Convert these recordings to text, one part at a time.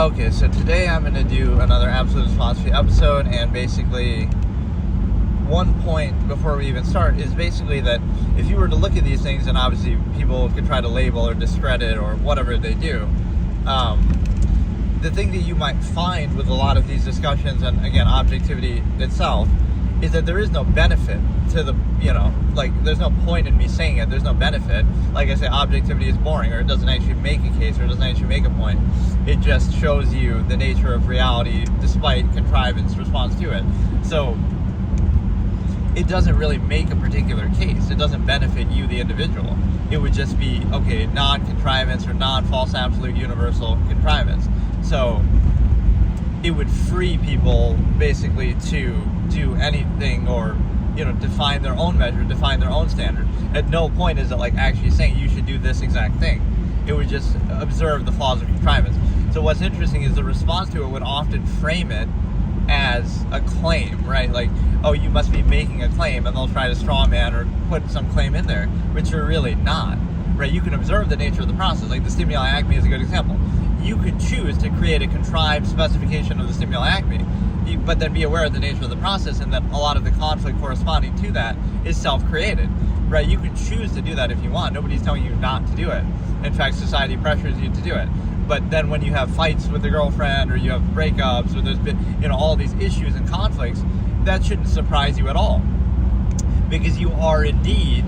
Okay, so today I'm going to do another Absolutist philosophy episode, and basically one point before we even start is basically that if you were to look at these things, and obviously people could try to label or discredit or whatever they do, the thing that you might find with a lot of these discussions, and again, objectivity itself, is that there is no benefit to the, there's no point in me saying it. There's no benefit. Like I say, objectivity is boring, or it doesn't actually make a case, or it doesn't actually make a point. It just shows you the nature of reality despite contrivance response to it. So it doesn't really make a particular case. It doesn't benefit you, the individual. It would just be, okay, non-contrivance or non-false absolute universal contrivance. So it would free people basically to do anything, or define their own measure, define their own standard. At no point is it like actually saying you should do this exact thing. It would just observe the flaws of contrivance. So what's interesting is the response to it would often frame it as a claim, right? Like, oh, you must be making a claim, and they'll try to strawman or put some claim in there, which you're really not, right? You can observe the nature of the process. Like the stimuli acme is a good example. You could choose to create a contrived specification of the stimuli acme, but then be aware of the nature of the process, and that a lot of the conflict corresponding to that is self-created, right? You can choose to do that if you want. Nobody's telling you not to do it. In fact, society pressures you to do it. But then when you have fights with a girlfriend, or you have breakups, or there's been, all these issues and conflicts, that shouldn't surprise you at all, because you are indeed,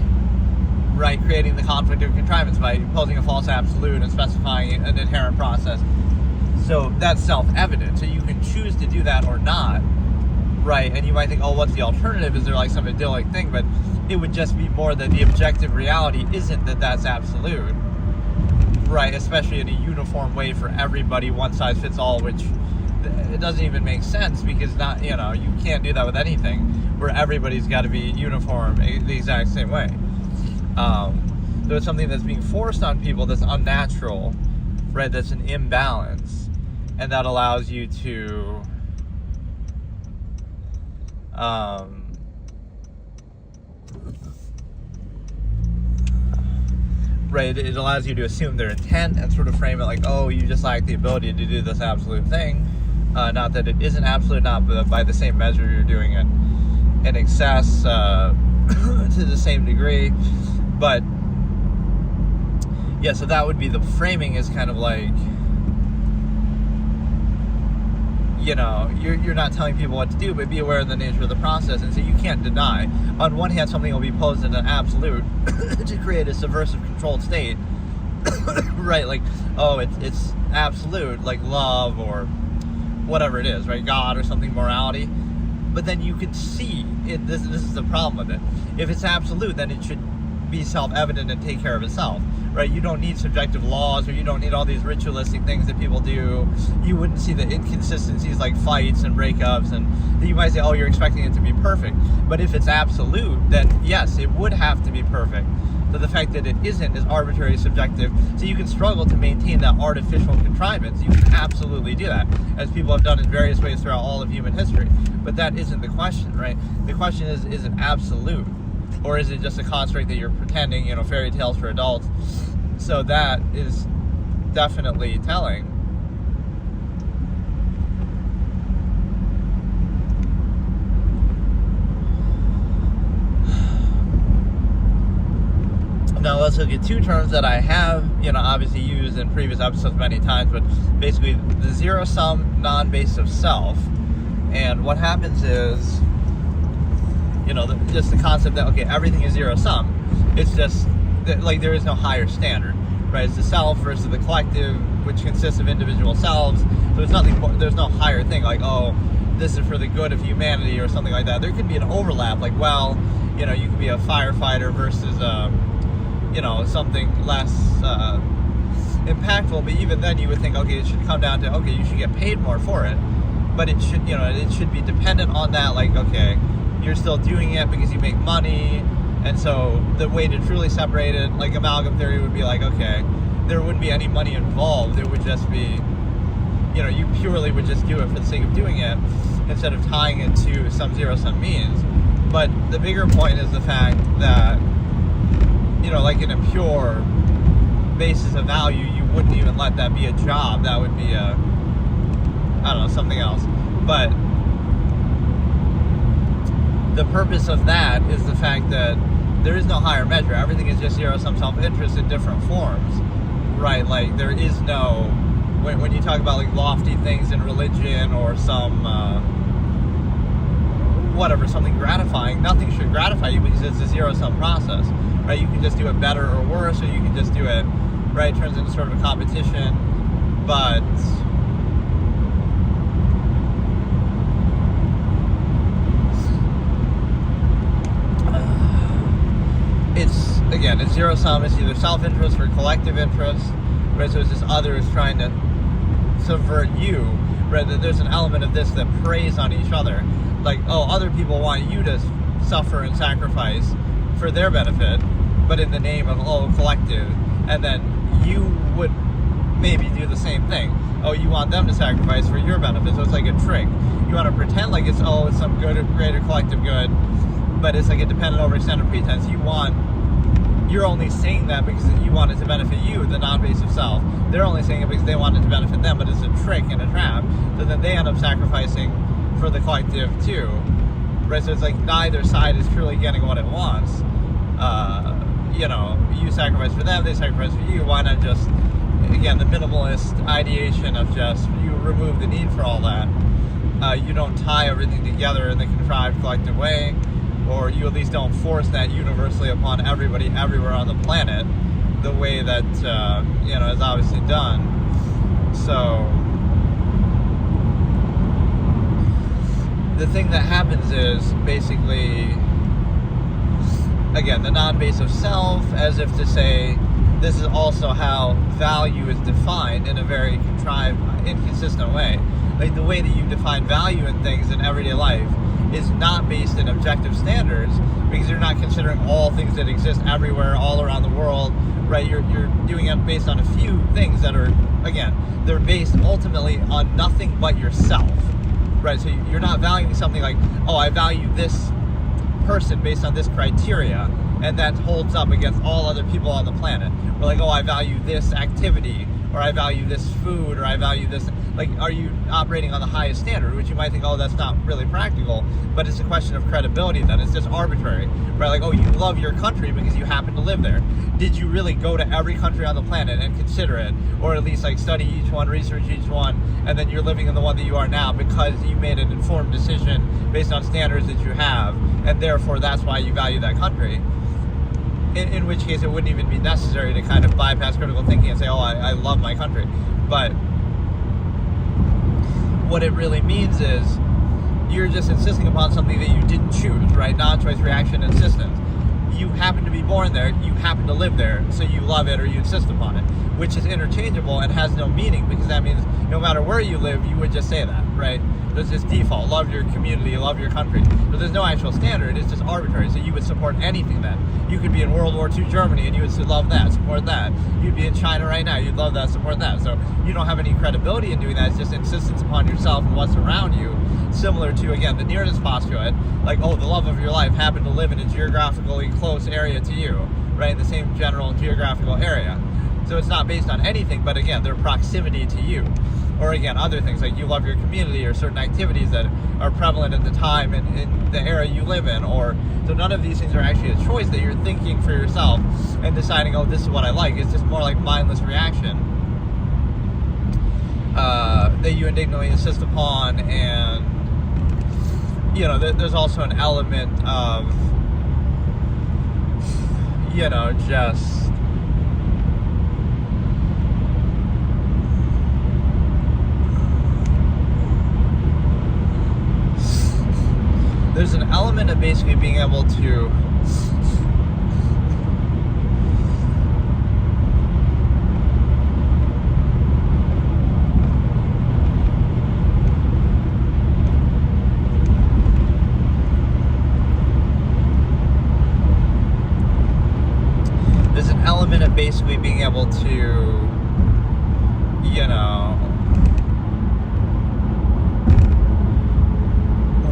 right, creating the conflict of contrivance by imposing a false absolute and specifying an inherent process. So that's self-evident. So you can choose to do that or not, right? And you might think, oh, what's the alternative? Is there like some idyllic thing? But it would just be more that the objective reality isn't that that's absolute, right? Especially in a uniform way for everybody, one size fits all, which it doesn't even make sense, because not, you can't do that with anything where everybody's got to be uniform the exact same way. So it's something that's being forced on people that's unnatural, right? That's an imbalance, and that allows you to right, it allows you to assume their intent and sort of frame it like, oh, you just lack the ability to do this absolute thing. Not that it isn't absolute, not by the same measure you're doing it in excess to the same degree. But yeah, so that would be the framing, is kind of like, you're not telling people what to do, but be aware of the nature of the process. And so you can't deny. On one hand, something will be posed in an absolute to create a subversive controlled state, right? Like, oh, it's absolute, like love or whatever it is, right? God or something, morality. But then you could see it. This is the problem with it. If it's absolute, then it should be self-evident and take care of itself, right? You don't need subjective laws, or you don't need all these ritualistic things that people do. You wouldn't see the inconsistencies like fights and breakups, and you might say, oh, you're expecting it to be perfect. But if it's absolute, then yes, it would have to be perfect. So the fact that it isn't is arbitrary, subjective. So you can struggle to maintain that artificial contrivance. You can absolutely do that, as people have done in various ways throughout all of human history. But that isn't the question, right? The question is it absolute? Or is it just a construct that you're pretending, fairy tales for adults? So that is definitely telling. Now let's look at two terms that I have, obviously used in previous episodes many times, but basically the zero-sum non-base of self. And what happens is, just the concept that, okay, everything is zero-sum. It's just that, like, there is no higher standard, right? It's the self versus the collective, which consists of individual selves. So it's nothing more, there's no higher thing, like, oh, this is for the good of humanity or something like that. There could be an overlap, like, well, you could be a firefighter versus, something less impactful. But even then, you would think, okay, it should come down to, okay, you should get paid more for it. But it should, it should be dependent on that, like, okay, you're still doing it because you make money, and so the way to truly separate it, like amalgam theory would be like, okay, there wouldn't be any money involved. It would just be, you purely would just do it for the sake of doing it, instead of tying it to some zero-sum means. But the bigger point is the fact that, like in a pure basis of value, you wouldn't even let that be a job. That would be a I don't know, something else. But the purpose of that is the fact that there is no higher measure. Everything is just zero-sum self-interest in different forms, right? Like, there is no, when you talk about like lofty things in religion or some whatever, something gratifying, nothing should gratify you because it's a zero-sum process, right? You can just do it better or worse, or you can just do it, right? It turns into sort of a competition. But it's zero-sum. It's either self-interest or collective interest, right? So it's just others trying to subvert you, right? There's an element of this that preys on each other. Like, oh, other people want you to suffer and sacrifice for their benefit, but in the name of, oh, collective. And then you would maybe do the same thing. Oh, you want them to sacrifice for your benefit. So it's like a trick. You want to pretend like it's some good, greater collective good, but it's like a dependent over extended pretense. You're only saying that because you want it to benefit you, the non-basic self. They're only saying it because they want it to benefit them, but it's a trick and a trap. So then they end up sacrificing for the collective too, right? So it's like neither side is truly getting what it wants. You sacrifice for them, they sacrifice for you. Why not just, again, the minimalist ideation of just, you remove the need for all that. You don't tie everything together in the contrived collective way, or you at least don't force that universally upon everybody everywhere on the planet the way that is obviously done. So the thing that happens is basically, again, the non-base of self, as if to say, this is also how value is defined in a very contrived, inconsistent way. Like, the way that you define value in things in everyday life is not based in objective standards, because you're not considering all things that exist everywhere, all around the world, right? You're doing it based on a few things that are, again, they're based ultimately on nothing but yourself, right? So you're not valuing something like, oh, I value this person based on this criteria, and that holds up against all other people on the planet. Or like, oh, I value this activity, or I value this food, or I value this. Like, are you operating on the highest standard? Which you might think, oh, that's not really practical, but it's a question of credibility then. It's just arbitrary, right? Like, oh, you love your country because you happen to live there. Did you really go to every country on the planet and consider it? Or at least, like, study each one, research each one, and then you're living in the one that you are now because you made an informed decision based on standards that you have, and therefore that's why you value that country. In which case, it wouldn't even be necessary to kind of bypass critical thinking and say, oh, I love my country. But what it really means is you're just insisting upon something that you didn't choose, right? Non-choice reaction insistence. You happen to be born there, you happen to live there, so you love it or you insist upon it, which is interchangeable and has no meaning, because that means no matter where you live, you would just say that, right? There's this default, love your community, love your country. But there's no actual standard, it's just arbitrary, so you would support anything then. You could be in World War II Germany and you would love that, support that. You'd be in China right now, you'd love that, support that. So you don't have any credibility in doing that, it's just insistence upon yourself and what's around you. Similar to, again, the nearness postulate, like, oh, the love of your life happened to live in a geographically close area to you, right, in the same general geographical area. So it's not based on anything, but again, their proximity to you. Or again, other things, like you love your community or certain activities that are prevalent at the time in the era you live in. Or so none of these things are actually a choice that you're thinking for yourself and deciding, oh, this is what I like. It's just more like mindless reaction that you indignantly insist upon. And there's also an element of just there's an element of basically being able to basically being able to,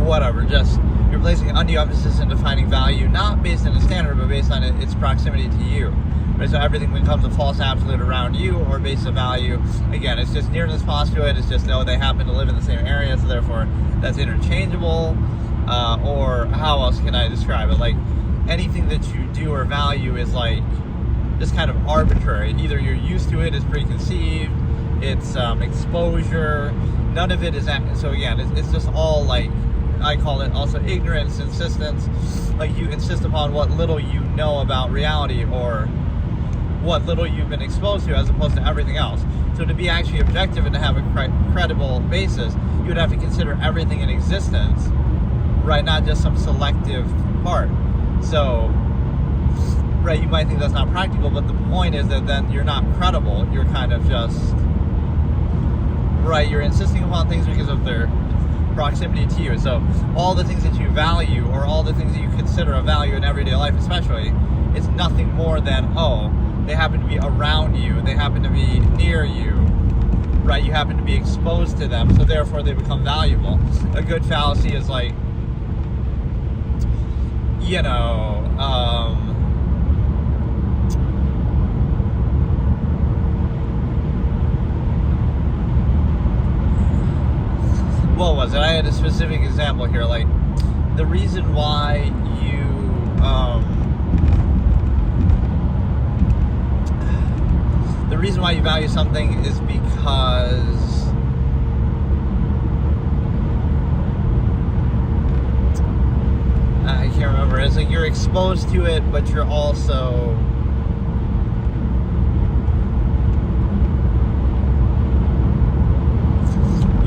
whatever, just you're placing undue emphasis in defining value, not based on a standard, but based on its proximity to you, Right? So everything becomes a false absolute around you, or base of value. Again, it's just nearness postulate. It's just, oh, they happen to live in the same area, so therefore that's interchangeable. Or how else can I describe it? Like, anything that you do or value is like just kind of arbitrary. Either you're used to it, it's preconceived, it's exposure. None of it is, so again, it's just all like, I call it also ignorance, insistence. Like, you insist upon what little you know about reality, or what little you've been exposed to, as opposed to everything else. So to be actually objective and to have a credible basis, you would have to consider everything in existence, right? Not just some selective part. So, right, you might think that's not practical, but the point is that then you're not credible. You're kind of just, right, you're insisting upon things because of their proximity to you. So all the things that you value, or all the things that you consider of value in everyday life especially, it's nothing more than, oh, they happen to be around you, they happen to be near you, right? You happen to be exposed to them, so therefore they become valuable. A good fallacy is like, you know, what was it? I had a specific example here, like, the reason why you, value something is because I can't remember. It's like you're exposed to it, but you're also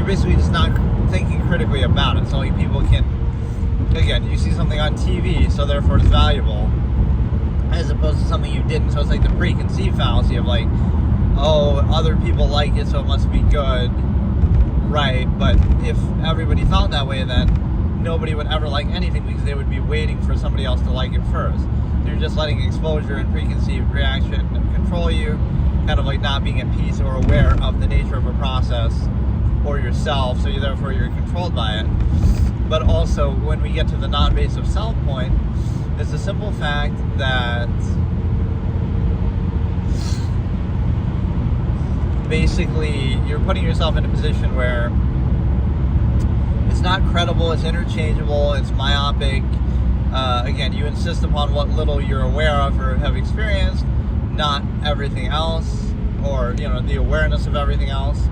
basically just not thinking critically about it. So like, people can, again, you see something on TV, so therefore it's valuable, as opposed to something you didn't. So it's like the preconceived fallacy of like, oh, other people like it, so it must be good, right? But if everybody thought that way, then nobody would ever like anything, because they would be waiting for somebody else to like it first. You're just letting exposure and preconceived reaction control you, kind of like not being at peace or aware of the nature of a process or yourself, so therefore you're controlled by it. But also, when we get to the non-basic self point, it's the simple fact that basically you're putting yourself in a position where it's not credible, it's interchangeable, it's myopic. Again, you insist upon what little you're aware of or have experienced, not everything else, or, you know, the awareness of everything else.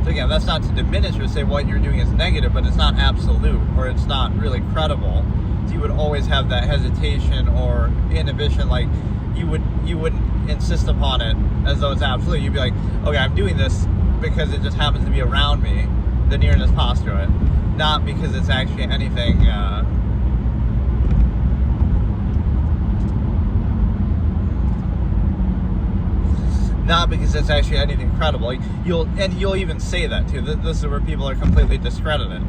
So again, that's not to diminish or say what you're doing is negative, but it's not absolute, or it's not really credible. So you would always have that hesitation or inhibition, like you wouldn't insist upon it as though it's absolute. You'd be like, okay, I'm doing this because it just happens to be around me, the nearness postulate, not because it's actually anything not because it's actually anything credible. You'll even say that too. This is where people are completely discredited,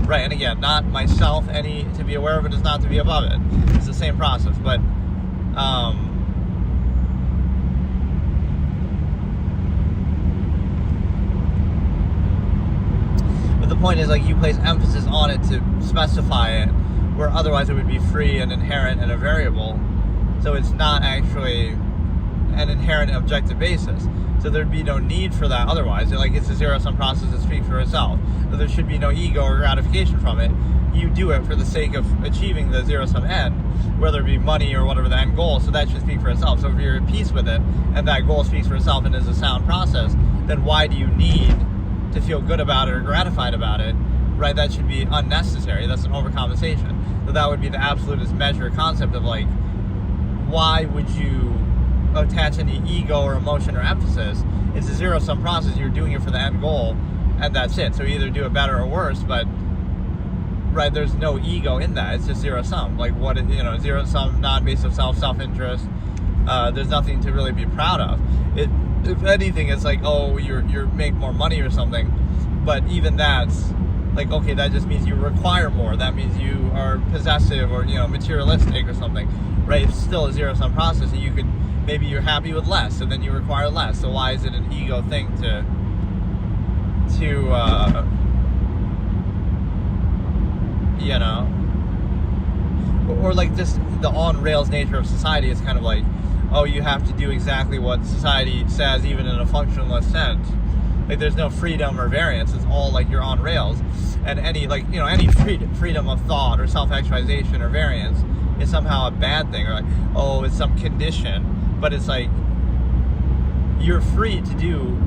right? And again, not myself. To be aware of it is not to be above it. It's the same process, but the point is, like, you place emphasis on it to specify it, where otherwise it would be free and inherent and a variable. So it's not actually an inherent objective basis. So there'd be no need for that otherwise. Like, it's a zero-sum process that speaks for itself. So there should be no ego or gratification from it. You do it for the sake of achieving the zero-sum end, whether it be money or whatever the end goal. So that should speak for itself. So if you're at peace with it, and that goal speaks for itself and is a sound process, then why do you need to feel good about it or gratified about it, right? That should be unnecessary. That's an overcompensation. So that would be the absolutist measure concept of, like, why would you attach any ego or emotion or emphasis? It's a zero-sum process. You're doing it for the end goal, and that's it. So either do it better or worse, but right, there's no ego in that. It's just zero-sum. Like, what, you know, zero-sum, non-basic self-interest. There's nothing to really be proud of. If anything, it's like, oh, you're make more money or something. But even that's like, okay, that just means you require more. That means you are possessive or, you know, materialistic or something, right? It's still a zero-sum process, and you could, maybe you're happy with less, and then you require less. So why is it an ego thing to you know, or like just the on rails nature of society is kind of like, oh, you have to do exactly what society says, even in a functionalist sense. Like, there's no freedom or variance. It's all like you're on rails. And any, like, you know, any freedom of thought or self-actualization or variance is somehow a bad thing, or like, oh, it's some condition. But it's like, you're free to do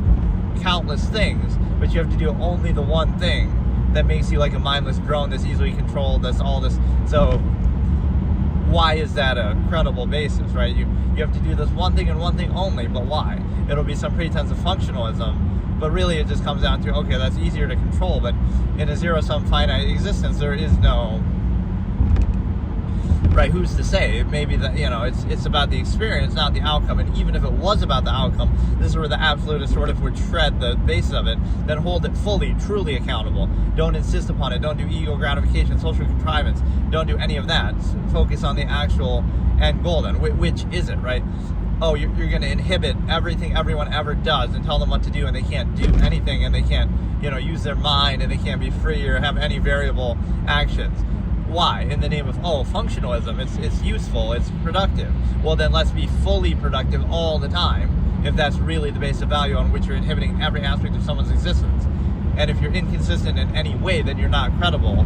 countless things, but you have to do only the one thing that makes you like a mindless drone that's easily controlled, that's all this. So why is that a credible basis, right? You have to do this one thing and one thing only, but why? It'll be some pretense of functionalism, but really it just comes down to, okay, that's easier to control, but in a zero-sum finite existence, there is no, right, who's to say? Maybe that, you know, it's about the experience, not the outcome. And even if it was about the outcome, this is where the absolutist sort of would tread the basis of it, then hold it fully, truly accountable. Don't insist upon it. Don't do ego gratification, social contrivance. Don't do any of that. Focus on the actual end goal then. Which is it, right? Oh, you're going to inhibit everything everyone ever does and tell them what to do, and they can't do anything, and they can't, you know, use their mind, and they can't be free or have any variable actions. Why? In the name of, oh, functionalism, it's useful, it's productive. Well, then let's be fully productive all the time, if that's really the base of value on which you're inhibiting every aspect of someone's existence. And if you're inconsistent in any way, then you're not credible,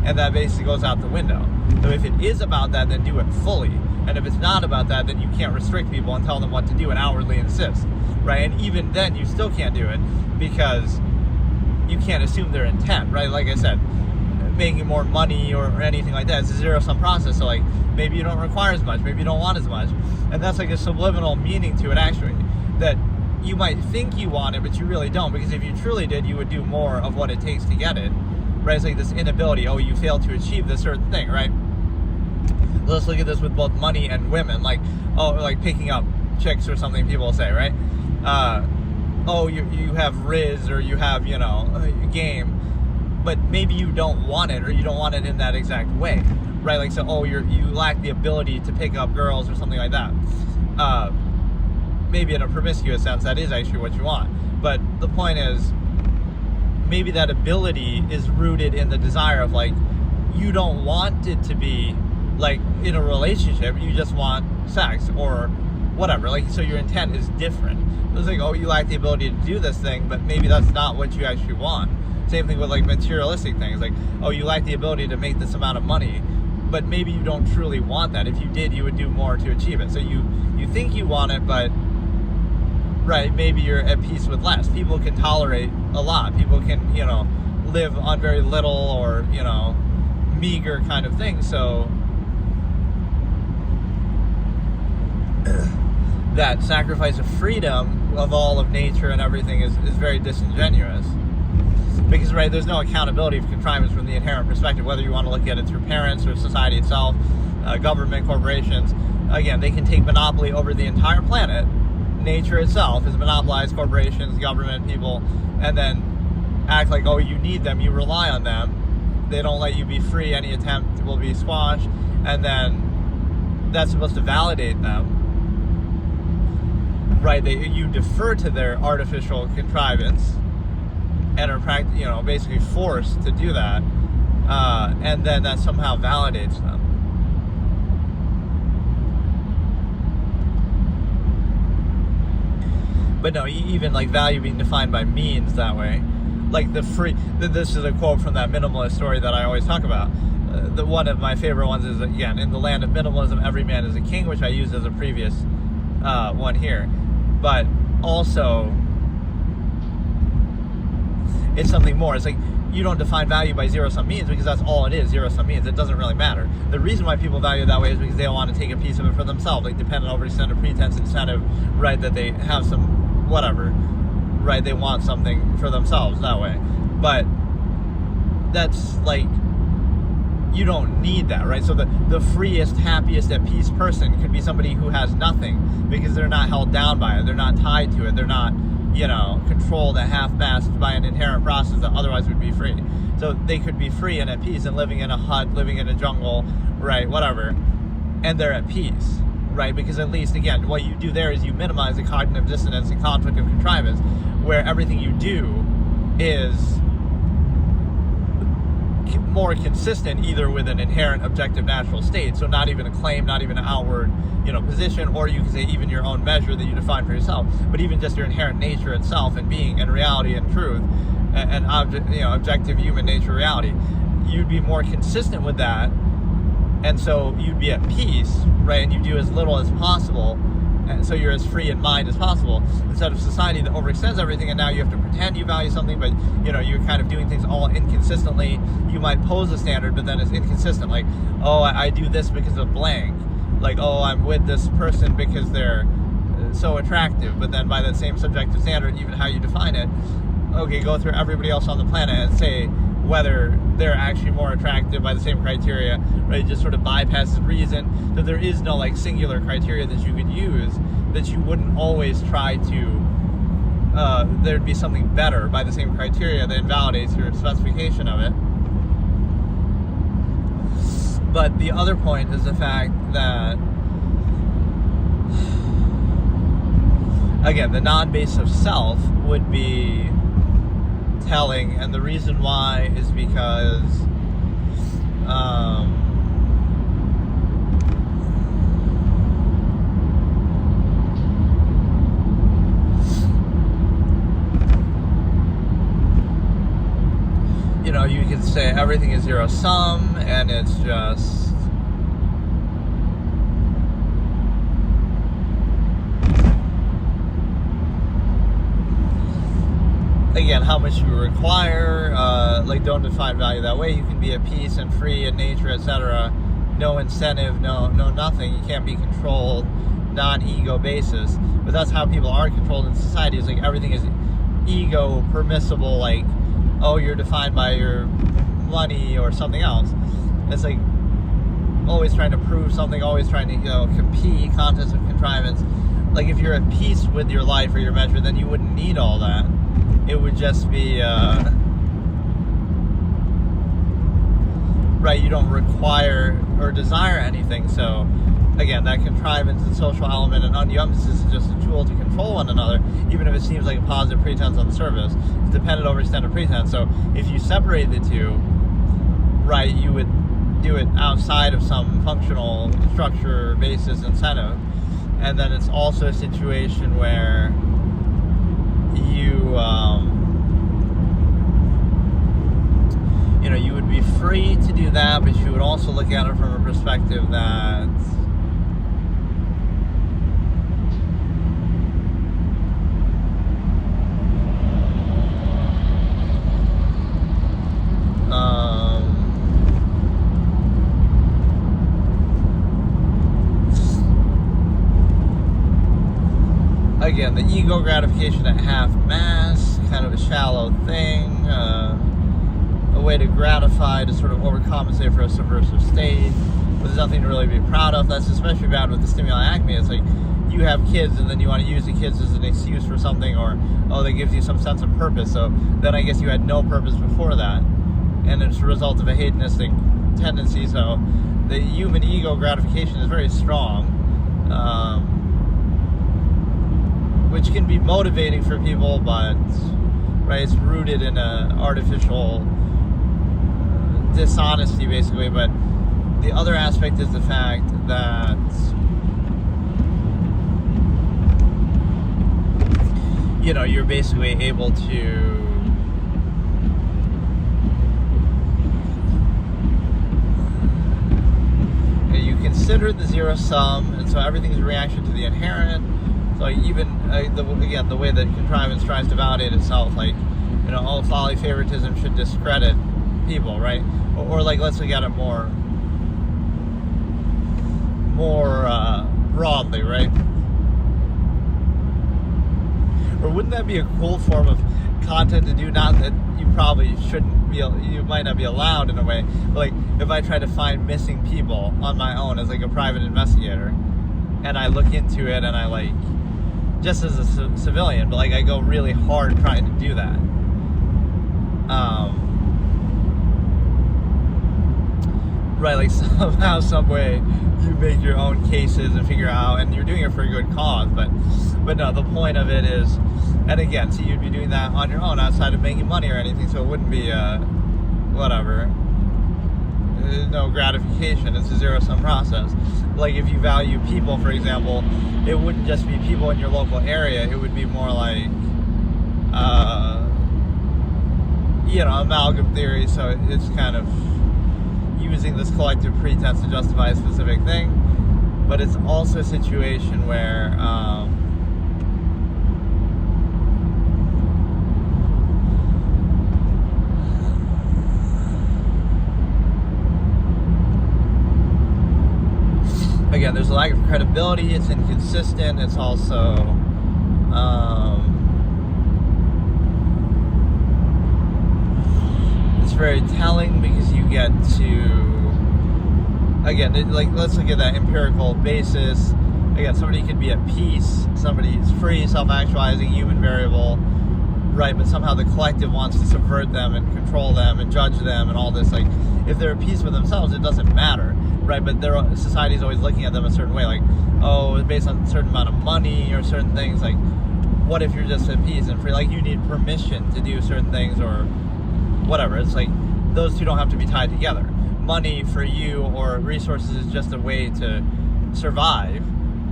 and that basically goes out the window. So if it is about that, then do it fully. And if it's not about that, then you can't restrict people and tell them what to do and outwardly insist, right? And even then, you still can't do it, because you can't assume their intent, right? Like I said, making more money or anything like that, it's a zero-sum process. So like, maybe you don't require as much, maybe you don't want as much, and that's like a subliminal meaning to it, actually, that you might think you want it, but you really don't, because if you truly did, you would do more of what it takes to get it, right? It's like this inability, oh, you failed to achieve this certain thing, right? Let's look at this with both money and women, like, oh, like picking up chicks or something people say, right? Oh, you have Riz, or you have, you know, game, but maybe you don't want it, or you don't want it in that exact way, right? Like, so, oh, you lack the ability to pick up girls or something like that. Maybe in a promiscuous sense, that is actually what you want. But the point is, maybe that ability is rooted in the desire of, like, you don't want it to be, like, in a relationship, you just want sex, or whatever. Like, so your intent is different. It's like, oh, you lack the ability to do this thing, but maybe that's not what you actually want. Same thing with like materialistic things, like, oh, you lack the ability to make this amount of money, but maybe you don't truly want that. If you did, you would do more to achieve it. So you think you want it, but, right, maybe you're at peace with less. People can tolerate a lot. People can, you know, live on very little, or, you know, meager kind of thing. So that sacrifice of freedom of all of nature and everything is very disingenuous. Because, right, there's no accountability for contrivance from the inherent perspective, whether you want to look at it through parents or society itself, government, corporations. Again, they can take monopoly over the entire planet. Nature itself is monopolized, corporations, government, people, and then act like, oh, you need them, you rely on them. They don't let you be free, any attempt will be squashed, and then that's supposed to validate them. Right, you defer to their artificial contrivance, and are you know, basically forced to do that, and then that somehow validates them. But no, even like value being defined by means that way, like this is a quote from that minimalist story that I always talk about. The one of my favorite ones is, again, in the land of minimalism, every man is a king, which I used as a previous one here. But also, it's something more. It's like, you don't define value by zero-sum means, because that's all it is, zero-sum means. It doesn't really matter. The reason why people value it that way is because they don't want to take a piece of it for themselves, like dependent over incentive, pretense, incentive, right, that they have some, whatever, right, they want something for themselves that way. But that's like, you don't need that, right? So the freest, happiest, at peace person could be somebody who has nothing, because they're not held down by it, they're not tied to it, they're not, you know, controlled at half-mast by an inherent process that otherwise would be free. So they could be free and at peace and living in a hut, living in a jungle, right, whatever, and they're at peace, right? Because at least, again, what you do there is you minimize the cognitive dissonance and conflict of contrivance, where everything you do is more consistent either with an inherent objective natural state, so not even a claim, not even an outward, position, or you can say even your own measure that you define for yourself, but even just your inherent nature itself and being and reality and truth and objective human nature reality, you'd be more consistent with that, and so you'd be at peace, right? And you do as little as possible, and so you're as free in mind as possible, instead of society that overextends everything, and now you have to pretend you value something, but you're kind of doing things all inconsistently. You might pose a standard, but then it's inconsistent, like, oh, I do this because of blank, like, oh, I'm with this person because they're so attractive, but then by that same subjective standard, even how you define it, okay, go through everybody else on the planet and say whether they're actually more attractive by the same criteria, right? It just sort of bypasses reason, that there is no like singular criteria that you could use, that you wouldn't always try to, there'd be something better by the same criteria that invalidates your specification of it. But the other point is the fact that, again, the non-base of self would be telling, and the reason why is because you can say everything is zero sum, and it's just again, how much you require, don't define value that way. You can be at peace and free in nature, etc. No incentive, no nothing. You can't be controlled, non-ego basis. But that's how people are controlled in society, is like everything is ego permissible, like, oh, you're defined by your money or something else. It's like always trying to prove something, always trying to, compete, contest of contrivance. Like if you're at peace with your life or your measure, then you wouldn't need all that. It would just be, right, you don't require or desire anything. So, again, that contrivance and social element and undue emphasis is just a tool to control one another, even if it seems like a positive pretense on the surface. It's dependent over extended pretense. So, if you separate the two, right, you would do it outside of some functional structure, basis, incentive. And then it's also a situation where you would be free to do that, but you would also look at it from a perspective that again, the ego gratification at half mass, kind of a shallow thing, a way to gratify, to sort of overcompensate for a subversive state, but there's nothing to really be proud of. That's especially bad with the stimuli acme. It's like you have kids and then you want to use the kids as an excuse for something, or, oh, that gives you some sense of purpose. So then I guess you had no purpose before that, and it's a result of a hedonistic tendency. So the human ego gratification is very strong, which can be motivating for people, but right, it's rooted in a artificial dishonesty, basically. But the other aspect is the fact that you're basically able to you consider the zero sum, and so everything is a reaction to the inherent. So even, the way that contrivance tries to validate itself, like, all folly, favoritism should discredit people, right? Or like, let's look at it more broadly, right? Or wouldn't that be a cool form of content to do? Not that you probably shouldn't be, you might not be allowed in a way, but like, if I try to find missing people on my own as like a private investigator, and I look into it, and I like, just as a civilian, but like I go really hard trying to do that. Right, like somehow, some way, you make your own cases and figure out, and you're doing it for a good cause. But no, the point of it is, and again, so you'd be doing that on your own outside of making money or anything, so it wouldn't be whatever. no gratification. It's a zero-sum process. Like if you value people, for example, it wouldn't just be people in your local area. It would be more like, amalgam theory. So it's kind of using this collective pretense to justify a specific thing. But it's also a situation where again, there's a lack of credibility. It's inconsistent. It's also it's very telling because you get to, again, let's look at that empirical basis. Again, somebody could be at peace, somebody is free, self-actualizing, human variable, right? But somehow the collective wants to subvert them and control them and judge them and all this. Like, if they're at peace with themselves, it doesn't matter, right? But society's always looking at them a certain way, like, oh, based on a certain amount of money or certain things. Like, what if you're just at peace and free? Like, you need permission to do certain things or whatever. It's like those two don't have to be tied together. Money for you or resources is just a way to survive,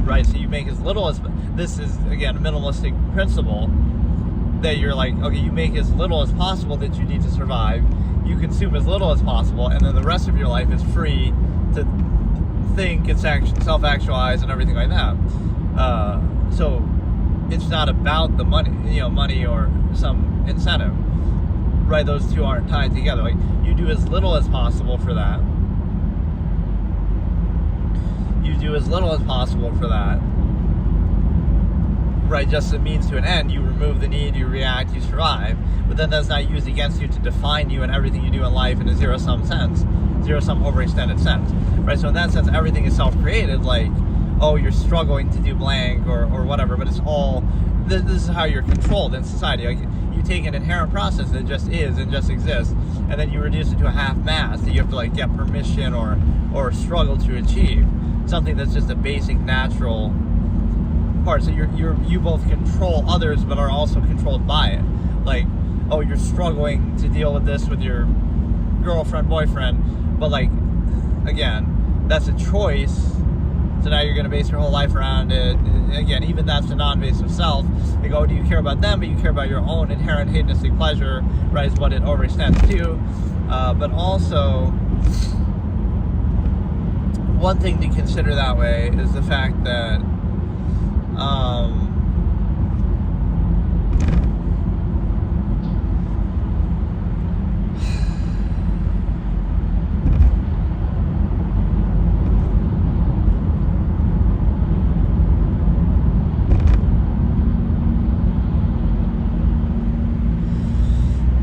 right? So you make as little as, this is again a minimalistic principle, that you're like, okay, you make as little as possible that you need to survive, you consume as little as possible, and then the rest of your life is free to think and self-actualize and everything like that. So it's not about the money or some incentive, right? Those two aren't tied together. Like, you do as little as possible for that. You do as little as possible for that, right? Just a means to an end. You remove the need, you react, you survive. But then that's not used against you to define you and everything you do in life in a zero-sum sense, zero-sum overextended sense, right? So in that sense, everything is self-created. Like, oh, you're struggling to do blank or whatever, but it's all, this is how you're controlled in society. Like, you take an inherent process that just is and just exists, and then you reduce it to a half-mass that you have to like get permission or struggle to achieve something that's just a basic natural part. So you both control others, but are also controlled by it. Like, oh, you're struggling to deal with this with your girlfriend, boyfriend, but like, again, that's a choice. So now you're going to base your whole life around it. Again, even that's a non-invasive self. They go, do you care about them? But you care about your own inherent hedonistic pleasure, right, is what it overextends to. But also, one thing to consider that way is the fact that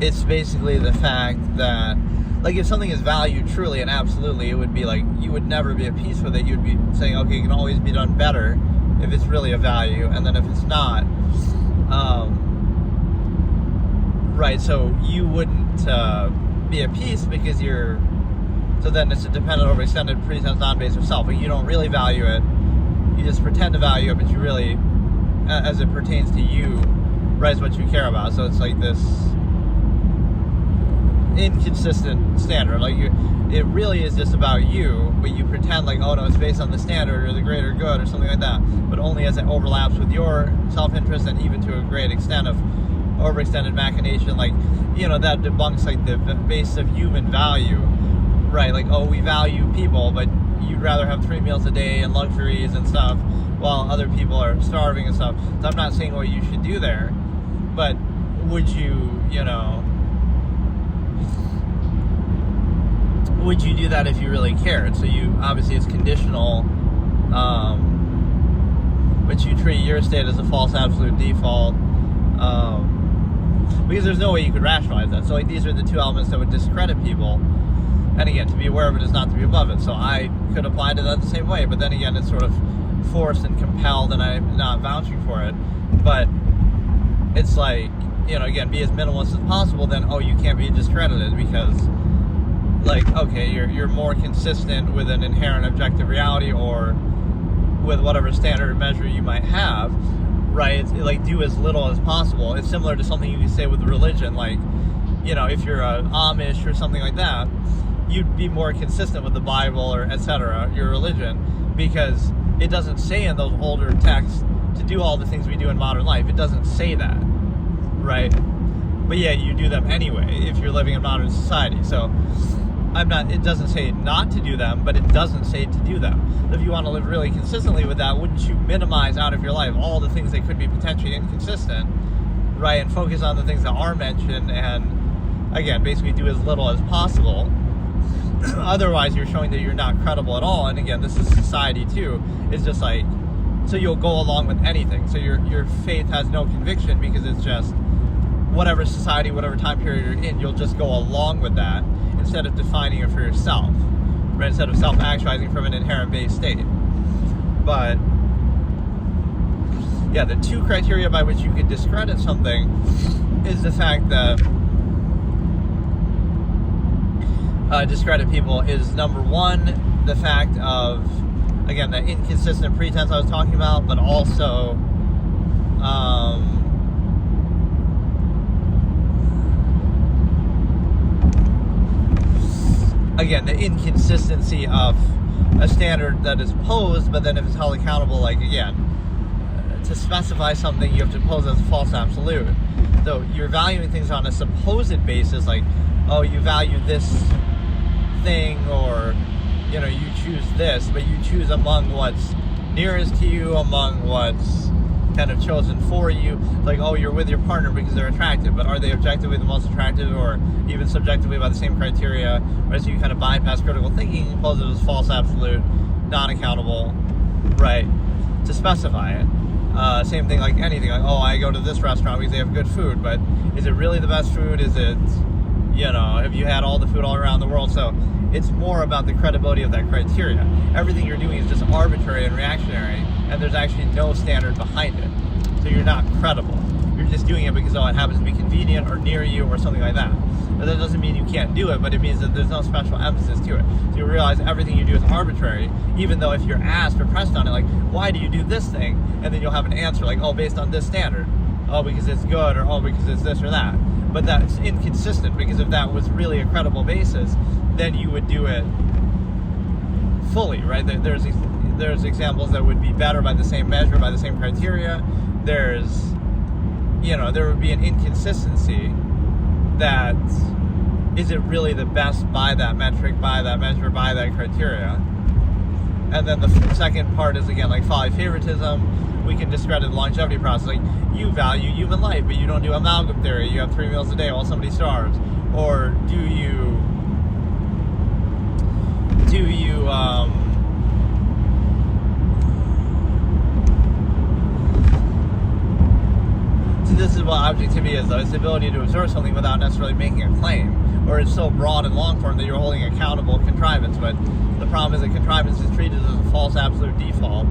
it's basically the fact that, like, if something is valued truly and absolutely, it would be like, you would never be at peace with it. You'd be saying, okay, it can always be done better if it's really a value, and then if it's not, right, so you wouldn't be at peace because so then it's a dependent overextended pretense non-basic self, but you don't really value it. You just pretend to value it, but you really, as it pertains to you, right, is what you care about. So it's like this inconsistent standard. Like, it really is just about you, but you pretend like, oh no, it's based on the standard or the greater good or something like that, but only as it overlaps with your self-interest, and even to a great extent of overextended machination. Like, that debunks like the base of human value, right? Like, oh, we value people, but you'd rather have 3 meals a day and luxuries and stuff while other people are starving and stuff. So I'm not saying what you should do there, but would you do that if you really cared? So you, obviously it's conditional, but you treat your state as a false absolute default, because there's no way you could rationalize that. So like, these are the two elements that would discredit people, and again, to be aware of it is not to be above it. So I could apply to that the same way, but then again, it's sort of forced and compelled, and I'm not vouching for it. But it's like, again, be as minimalist as possible, then, oh, you can't be discredited because, like, okay, you're more consistent with an inherent objective reality or with whatever standard measure you might have, right? It's like, do as little as possible. It's similar to something you can say with religion, like, if you're Amish or something like that, you'd be more consistent with the Bible or etc., your religion, because it doesn't say in those older texts to do all the things we do in modern life. It doesn't say that, right? But yeah, you do them anyway if you're living in modern society. So it doesn't say not to do them, but it doesn't say to do them. If you want to live really consistently with that, wouldn't you minimize out of your life all the things that could be potentially inconsistent, right? And focus on the things that are mentioned, and again, basically do as little as possible. Otherwise, you're showing that you're not credible at all. And again, this is society too. It's just like, so you'll go along with anything. So your faith has no conviction, because it's just whatever society, whatever time period you're in, you'll just go along with that instead of defining it for yourself, right? Instead of self-actualizing from an inherent base state. But yeah, the two criteria by which you can discredit something is the fact that discredit people is, number one, the fact of, again, that inconsistent pretense I was talking about, but also again, the inconsistency of a standard that is posed, but then if it's held accountable, like, again, to specify something, you have to pose as a false absolute. So you're valuing things on a supposed basis, like, oh, you value this thing, or, you know, you choose this, but you choose among what's nearest to you, among what's kind of chosen for you. Like, oh, you're with your partner because they're attractive, but are they objectively the most attractive, or even subjectively by the same criteria? Right, so you kind of bypass critical thinking and pose it as false absolute, non-accountable, right, to specify it. Same thing like anything, like, oh, I go to this restaurant because they have good food, but is it really the best food? Is it, you know, have you had all the food all around the world? So it's more about the credibility of that criteria. Everything you're doing is just arbitrary and reactionary, and there's actually no standard behind it. So you're not credible. You're just doing it because, oh, it happens to be convenient or near you or something like that. But that doesn't mean you can't do it, but it means that there's no special emphasis to it. So you realize everything you do is arbitrary, even though if you're asked or pressed on it, like, why do you do this thing? And then you'll have an answer like, oh, based on this standard. Oh, because it's good, or oh, because it's this or that. But that's inconsistent, because if that was really a credible basis, then you would do it fully, right? There's examples that would be better by the same measure, by the same criteria. There's, you know, there would be an inconsistency that, is it really the best by that metric, by that measure, by that criteria? And then the second part is, again, like folly favoritism. We can discredit the longevity process. Like, you value human life, but you don't do amalgam theory. You have 3 meals a day while somebody starves. Or do you so this is what objectivity is, though. It's the ability to observe something without necessarily making a claim. Or it's so broad and long form that you're holding accountable contrivance. But the problem is that contrivance is treated as a false absolute default,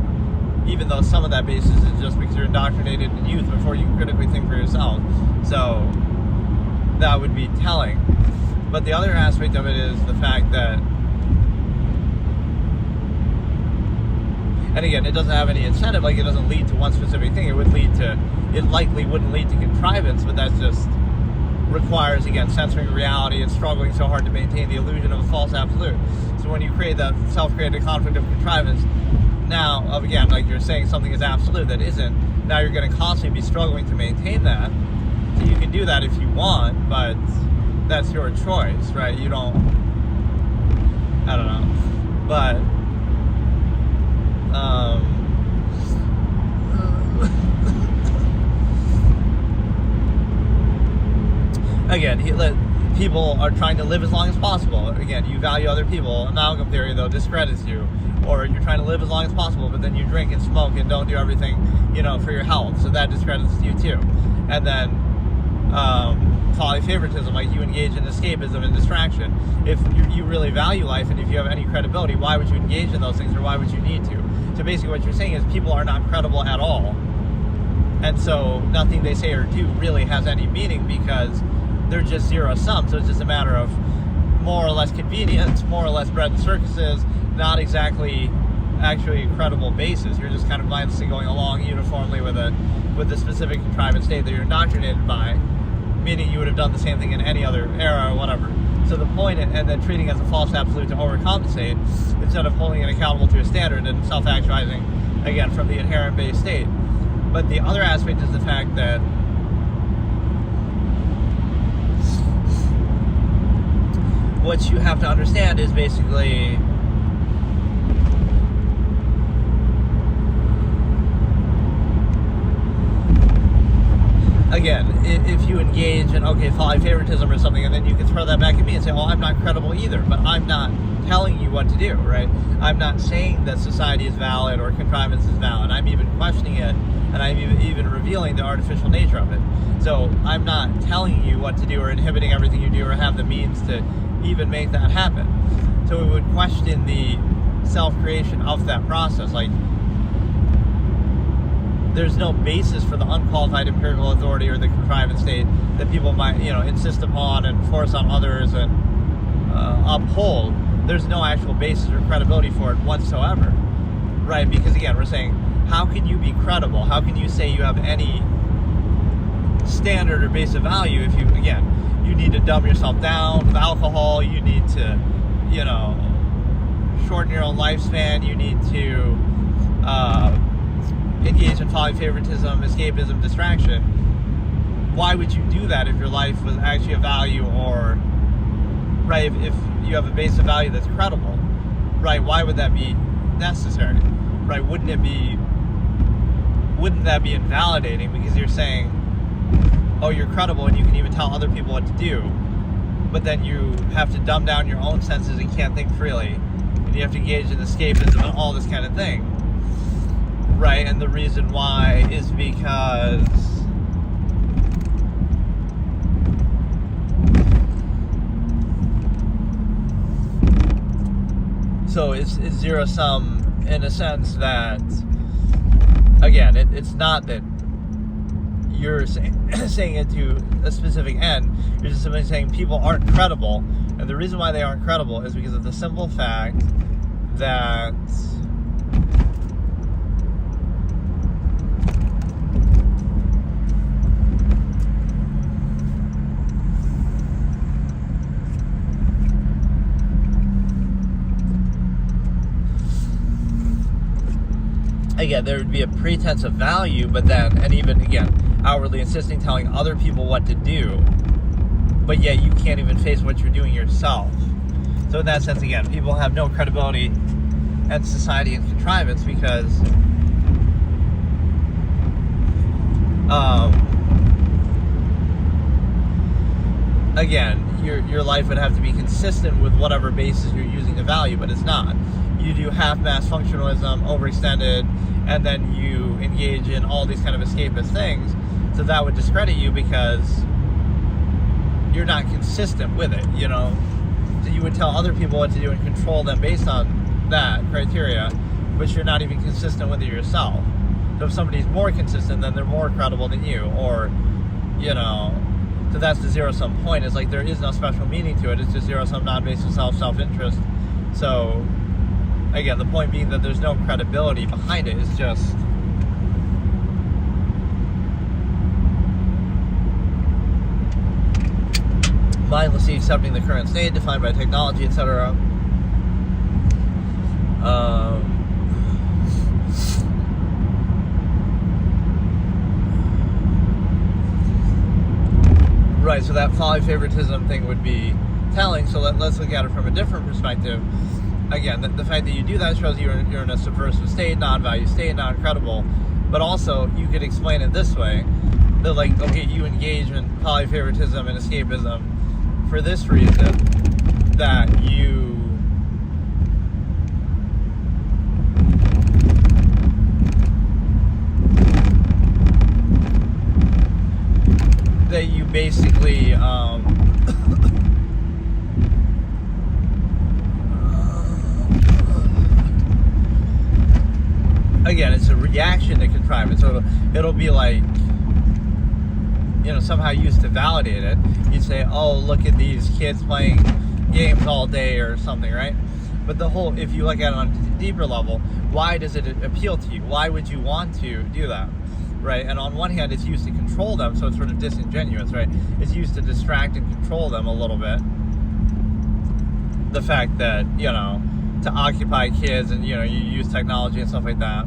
even though some of that basis is just because you're indoctrinated in youth before you can critically think for yourself. So that would be telling. But the other aspect of it is the fact that, and again, it doesn't have any incentive, like it doesn't lead to one specific thing. It likely wouldn't lead to contrivance, but that just requires, again, censoring reality and struggling so hard to maintain the illusion of a false absolute. So when you create that self-created conflict of contrivance, now, again, like you're saying something is absolute that isn't, now you're going to constantly be struggling to maintain that. So you can do that if you want, but that's your choice, right? You don't, I don't know. But, again, people are trying to live as long as possible. Again, you value other people. Amalgam theory, though, discredits you. Or you're trying to live as long as possible, but then you drink and smoke and don't do everything, you know, for your health. So that discredits you too. And then folly favoritism, like you engage in escapism and distraction. If you really value life and if you have any credibility, why would you engage in those things, or why would you need to? So basically what you're saying is people are not credible at all. And so nothing they say or do really has any meaning, because they're just zero sum. So it's just a matter of more or less convenience, more or less bread and circuses, not exactly actually a credible basis. You're just kind of mindlessly going along uniformly with the specific contrivance state that you're indoctrinated by, meaning you would have done the same thing in any other era or whatever. So the point, and then treating it as a false absolute to overcompensate, instead of holding it accountable to a standard and self-actualizing, again, from the inherent base state. But the other aspect is the fact that what you have to understand is basically, again, if you engage in, okay, favoritism or something, and then you can throw that back at me and say, oh, I'm not credible either, but I'm not telling you what to do, right? I'm not saying that society is valid or contrivance is valid. I'm even questioning it, and I'm even revealing the artificial nature of it. So I'm not telling you what to do or inhibiting everything you do or have the means to even make that happen. So we would question the self-creation of that process. Like, there's no basis for the unqualified empirical authority or the contrivance state that people might, insist upon and force on others and uphold. There's no actual basis or credibility for it whatsoever, right? Because again, we're saying, how can you be credible? How can you say you have any standard or base of value if you need to dumb yourself down with alcohol, you need to, shorten your own lifespan, you need to engage in folly, favoritism, escapism, distraction. Why would you do that if your life was actually a value, or, right, if you have a base of value that's credible, right, why would that be necessary, right? Wouldn't that be invalidating, because you're saying, oh, you're credible and you can even tell other people what to do, but then you have to dumb down your own senses and can't think freely, and you have to engage in escapism and all this kind of thing, right? And the reason why is because so it's zero sum in a sense that, again, it's not that you're saying it to a specific end. You're just simply saying people aren't credible, and the reason why they aren't credible is because of the simple fact that again, there would be a pretense of value, but then, and even again, outwardly insisting, telling other people what to do, but yet you can't even face what you're doing yourself. So in that sense, again, people have no credibility and society and contrivance because again, your life would have to be consistent with whatever basis you're using to value, but it's not. You do half-mass functionalism, overextended, and then you engage in all these kind of escapist things. So that would discredit you because you're not consistent with it, So you would tell other people what to do and control them based on that criteria, but you're not even consistent with it yourself. So if somebody's more consistent, then they're more credible than you, or, so that's the zero-sum point. It's like there is no special meaning to it. It's just zero-sum, non-based on self-interest. So, again, the point being that there's no credibility behind it. It's just mindlessly accepting the current state defined by technology, etc. Right, so that folly favoritism thing would be telling. So let's look at it from a different perspective. Again, the fact that you do that shows you're in a subversive state, non-value state, non-credible. But also, you could explain it this way: that, like, okay, you engage in polyfavoritism and escapism for this reason, that you basically again, it's a reaction to contrivance. So it'll be like, somehow used to validate it. You'd say, oh, look at these kids playing games all day or something, right? But if you look at it on a deeper level, why does it appeal to you? Why would you want to do that, right? And on one hand, it's used to control them, so it's sort of disingenuous, right? It's used to distract and control them a little bit. the fact that, to occupy kids and, you use technology and stuff like that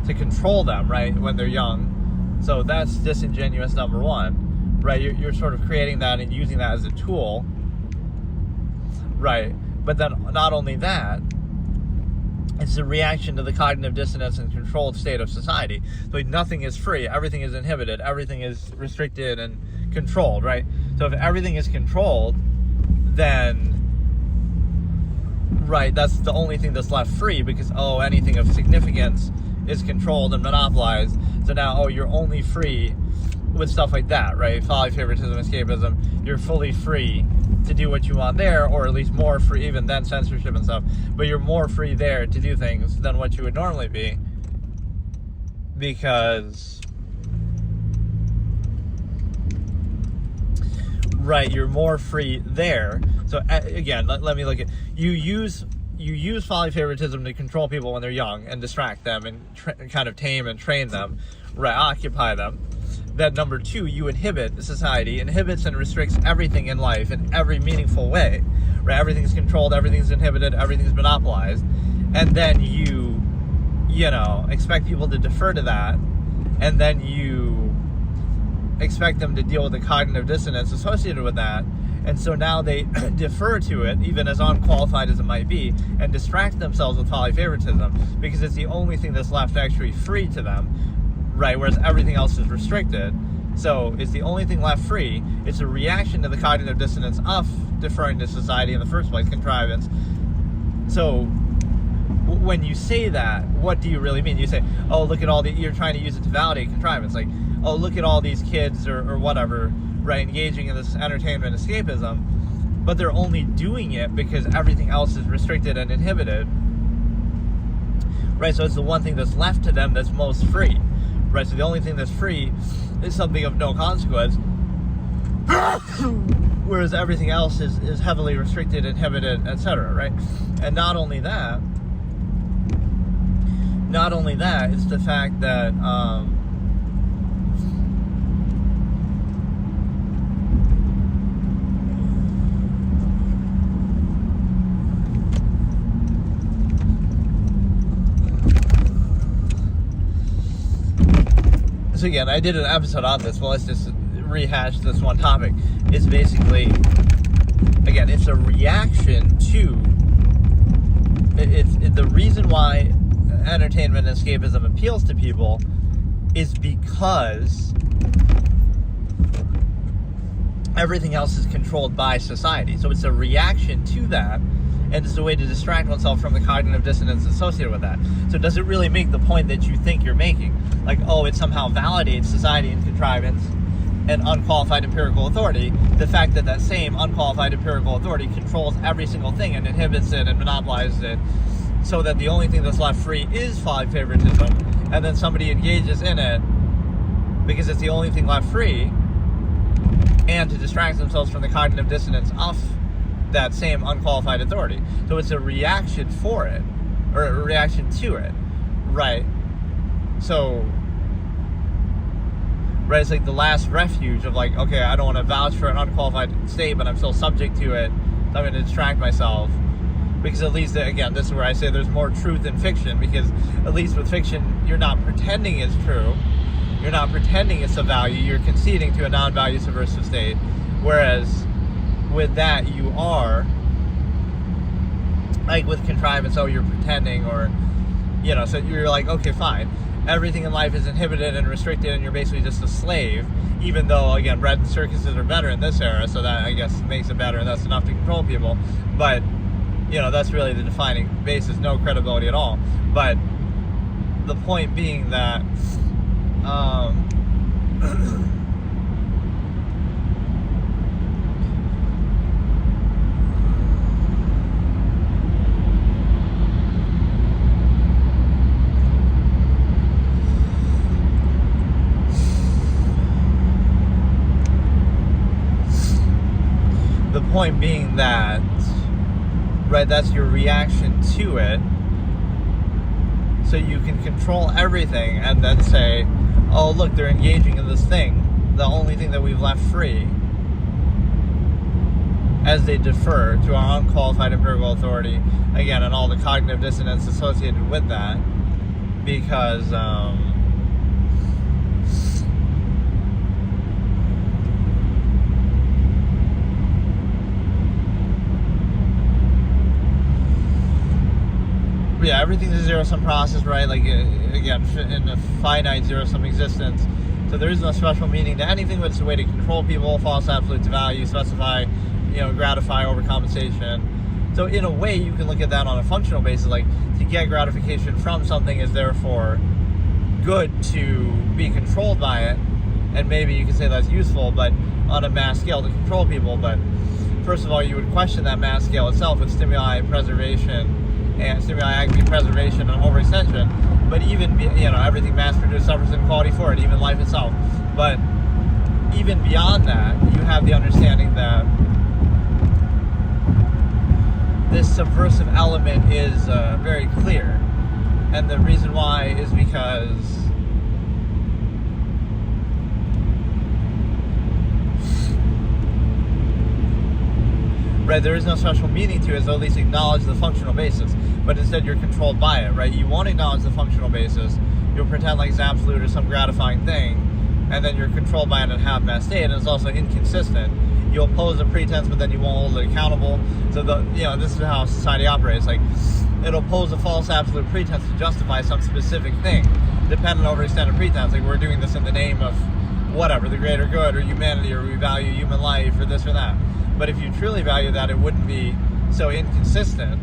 to control them, right, when they're young. So that's disingenuous, number one, right? You're sort of creating that and using that as a tool, right? But then not only that, it's a reaction to the cognitive dissonance and controlled state of society. So nothing is free, everything is inhibited, everything is restricted and controlled, right? So if everything is controlled, then, right, that's the only thing that's left free, because, anything of significance is controlled and monopolized. So now, you're only free with stuff like that, right? Folly, favoritism, escapism. You're fully free to do what you want there, or at least more free even than censorship and stuff. But you're more free there to do things than what you would normally be, because, right, you're more free there. So again, let me look at, you use folly, favoritism to control people when they're young and distract them and kind of tame and train them, right, occupy them. That number two, you inhibit society, inhibits and restricts everything in life in every meaningful way, right? Everything's controlled, everything's inhibited, everything's monopolized, and then you expect people to defer to that, and then you expect them to deal with the cognitive dissonance associated with that, and so now they defer to it, even as unqualified as it might be, and distract themselves with folly, favoritism, because it's the only thing that's left actually free to them, right, whereas everything else is restricted. So it's the only thing left free. It's a reaction to the cognitive dissonance of deferring to society in the first place, contrivance. So when you say that, what do you really mean? You say, look at you're trying to use it to validate contrivance. Like, look at all these kids or whatever, right, engaging in this entertainment escapism, but they're only doing it because everything else is restricted and inhibited, right? So it's the one thing that's left to them that's most free. Right, so the only thing that's free is something of no consequence, whereas everything else is heavily restricted, inhibited, etc., right? And not only that, it's the fact that, so again, I did an episode on this, but let's just rehash this one topic. It's basically, again, it's a reaction to, it's the reason why entertainment and escapism appeals to people is because everything else is controlled by society. So it's a reaction to that, and it's a way to distract oneself from the cognitive dissonance associated with that. So does it really make the point that you think you're making? Like, it somehow validates society and contrivance and unqualified empirical authority, the fact that that same unqualified empirical authority controls every single thing and inhibits it and monopolizes it, so that the only thing that's left free is folly, favoritism, and then somebody engages in it because it's the only thing left free, and to distract themselves from the cognitive dissonance of that same unqualified authority. So it's a reaction for it, or a reaction to it, right? So, right, it's like the last refuge of like, okay, I don't want to vouch for an unqualified state, but I'm still subject to it, so I'm going to distract myself. Because at least, again, this is where I say there's more truth in fiction, because at least with fiction, you're not pretending it's true. You're not pretending it's a value. You're conceding to a non-value subversive state. Whereas with that, you are, like with contrivance, you're pretending, or, so you're like, okay, fine. Everything in life is inhibited and restricted, and you're basically just a slave, even though, again, bread and circuses are better in this era, so that, I guess, makes it better, and that's enough to control people. But, that's really the defining basis, no credibility at all. But the point being that, point being that, right, that's your reaction to it, so you can control everything and then say, oh, look, they're engaging in this thing, the only thing that we've left free, as they defer to our unqualified empirical authority, again, and all the cognitive dissonance associated with that, because yeah, everything's a zero-sum process, right? Like, again, in a finite zero-sum existence. So there is no special meaning to anything, but it's a way to control people, false absolute value, specify, gratify, overcompensation. So in a way, you can look at that on a functional basis, like to get gratification from something is therefore good to be controlled by it, and maybe you can say that's useful, but on a mass scale to control people. But first of all, you would question that mass scale itself with stimuli preservation and stimuli activity preservation and overextension. But even, everything mass-produced suffers inequality for it, even life itself. But even beyond that, you have the understanding that this subversive element is very clear. And the reason why is because right, there is no special meaning to it, so at least acknowledge the functional basis. But instead you're controlled by it, right? You won't acknowledge the functional basis. You'll pretend like it's absolute or some gratifying thing, and then you're controlled by it in a half-mass state, and it's also inconsistent. You'll oppose a pretense, but then you won't hold it accountable. So this is how society operates. Like, it'll pose a false absolute pretense to justify some specific thing, dependent over extended pretense. Like, we're doing this in the name of whatever, the greater good, or humanity, or we value human life, or this or that. But if you truly value that, it wouldn't be so inconsistent,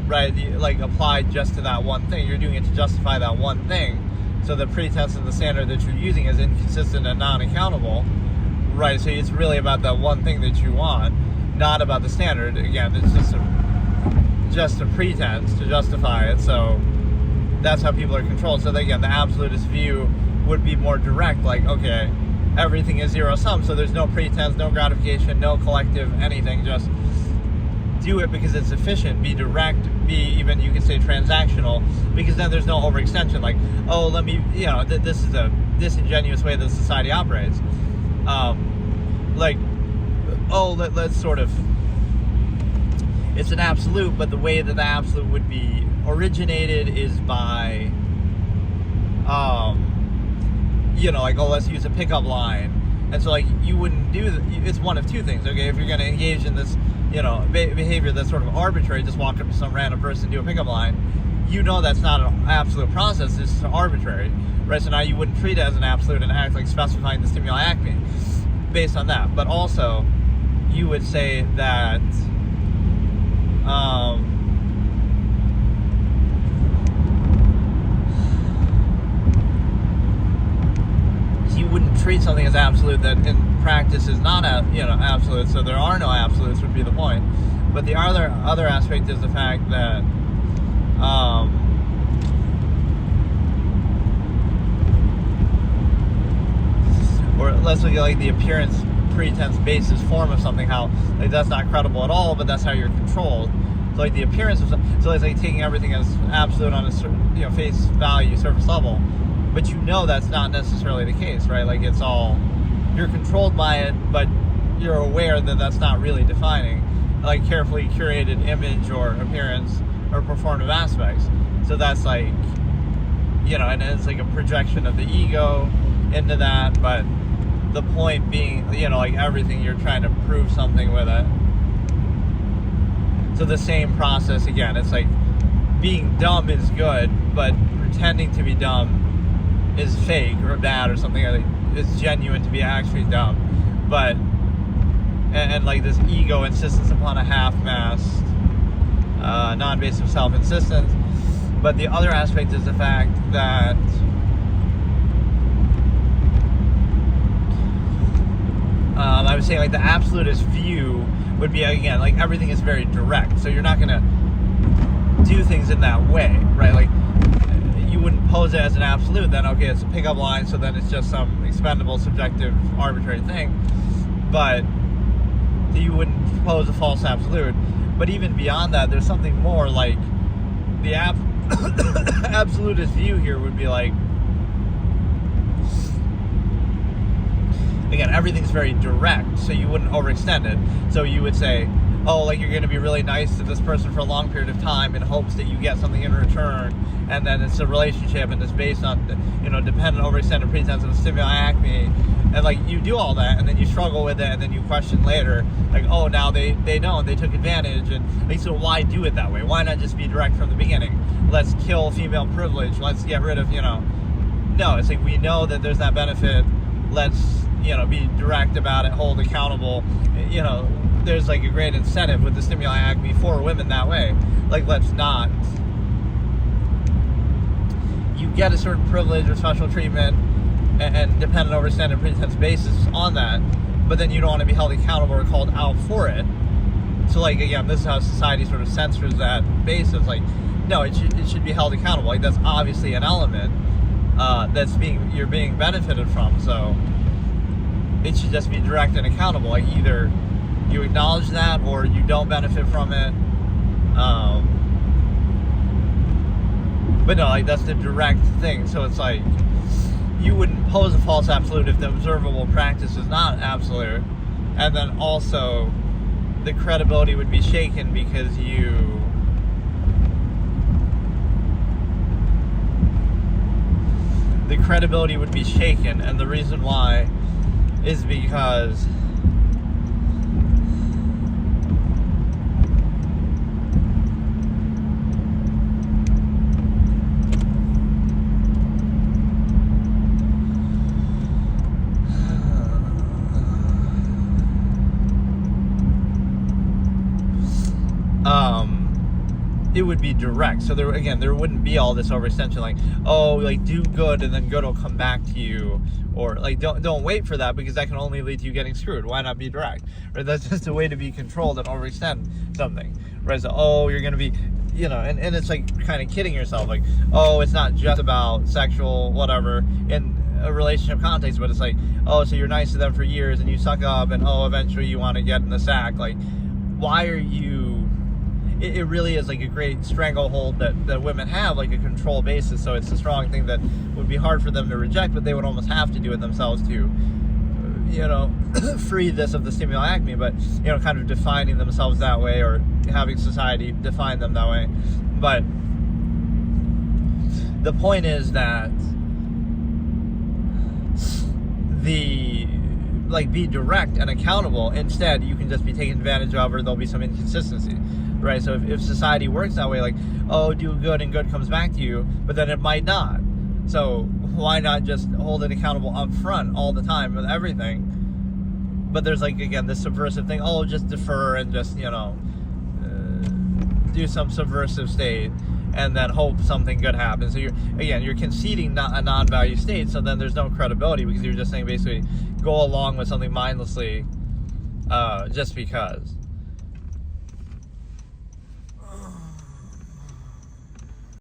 right? Like, applied just to that one thing. You're doing it to justify that one thing. So the pretense and the standard that you're using is inconsistent and non-accountable, right? So it's really about that one thing that you want, not about the standard. Again, it's just a pretense to justify it. So that's how people are controlled. So again, the absolutist view would be more direct, like, okay, everything is zero-sum, so there's no pretense, no gratification, no collective anything, just do it because it's efficient, be direct, be even, you can say, transactional, because then there's no overextension, like, oh, let me, this is a disingenuous way that society operates. Let's sort of, it's an absolute, but the way that the absolute would be originated is by, let's use a pickup line. And so, you wouldn't do that. It's one of two things, okay? If you're going to engage in this, behavior that's sort of arbitrary, just walk up to some random person, do a pickup line, that's not an absolute process, it's arbitrary, right? So now you wouldn't treat it as an absolute and act like specifying the stimuli acme based on that. But also, you would say that, you wouldn't treat something as absolute that in practice is not absolute, so there are no absolutes would be the point. But the other aspect is the fact that or let's look at the appearance pretense basis form of something, how that's not credible at all, but that's how you're controlled. So the appearance of so it's like taking everything as absolute on a certain face value surface level. But that's not necessarily the case, right? Like, it's all, you're controlled by it, but you're aware that that's not really defining, like, carefully curated image or appearance or performative aspects. So that's and it's like a projection of the ego into that, but the point being, everything, you're trying to prove something with it. So the same process, again, it's like being dumb is good, but pretending to be dumb is fake or bad or something. It's genuine to be actually dumb. But and this ego insistence upon a half-massed non-invasive self-insistence. But the other aspect is the fact that I was saying the absolutist view would be, again, everything is very direct, so you're not going to do things in that way, right? You wouldn't pose it as an absolute, then okay, it's a pickup line, so then it's just some expendable, subjective, arbitrary thing. But you wouldn't pose a false absolute. But even beyond that, there's something more, the absolutist view here would be again, everything's very direct, so you wouldn't overextend it. So you would say, oh, like you're going to be really nice to this person for a long period of time in hopes that you get something in return, and then it's a relationship and it's based on, dependent, overextended pretense of stimuli acme, and like you do all that and then you struggle with it and then you question later, like, oh, now they know they took advantage, and like, so why do it that way? Why not just be direct from the beginning? Let's kill female privilege. Let's get rid of, no, it's like we know that there's that benefit. Let's, be direct about it, hold accountable. There's like a great incentive with the stimuli acme for women that way. Like, let's not. You get a certain privilege or special treatment and dependent overextended pretense basis on that, but then you don't want to be held accountable or called out for it. So, like, again, this is how society sort of censors that basis. Like, no, it should be held accountable. Like, that's obviously an element you're being benefited from. So it should just be direct and accountable. Like, either you acknowledge that or you don't benefit from it. But no, like, that's the direct thing. So it's like, you wouldn't pose a false absolute if the observable practice is not absolute. And then also, the credibility would be shaken because the credibility would be shaken. And the reason why is because it would be direct. So there wouldn't be all this overextension, like, oh, like, do good and then good will come back to you, or like, don't wait for that, because that can only lead to you getting screwed. Why not be direct? Right? That's just a way to be controlled and overextend something. Right? So, oh, you're gonna be, and it's like kind of kidding yourself, like, oh, it's not just about sexual whatever in a relationship context, but it's like, oh, so you're nice to them for years and you suck up, and oh, eventually you want to get in the sack. Like, why are you? It really is like a great stranglehold that women have, like a control basis. So it's a strong thing that would be hard for them to reject, but they would almost have to do it themselves to, free this of the stimuli acme, but, kind of defining themselves that way, or having society define them that way. But the point is that be direct and accountable. Instead, you can just be taken advantage of, or there'll be some inconsistency. Right, so if society works that way, like, oh, do good and good comes back to you, but then it might not. So why not just hold it accountable up front all the time with everything? But there's, like, again, this subversive thing, oh, just defer and just, do some subversive state and then hope something good happens. So you're conceding a non-value state, so then there's no credibility, because you're just saying basically go along with something mindlessly just because.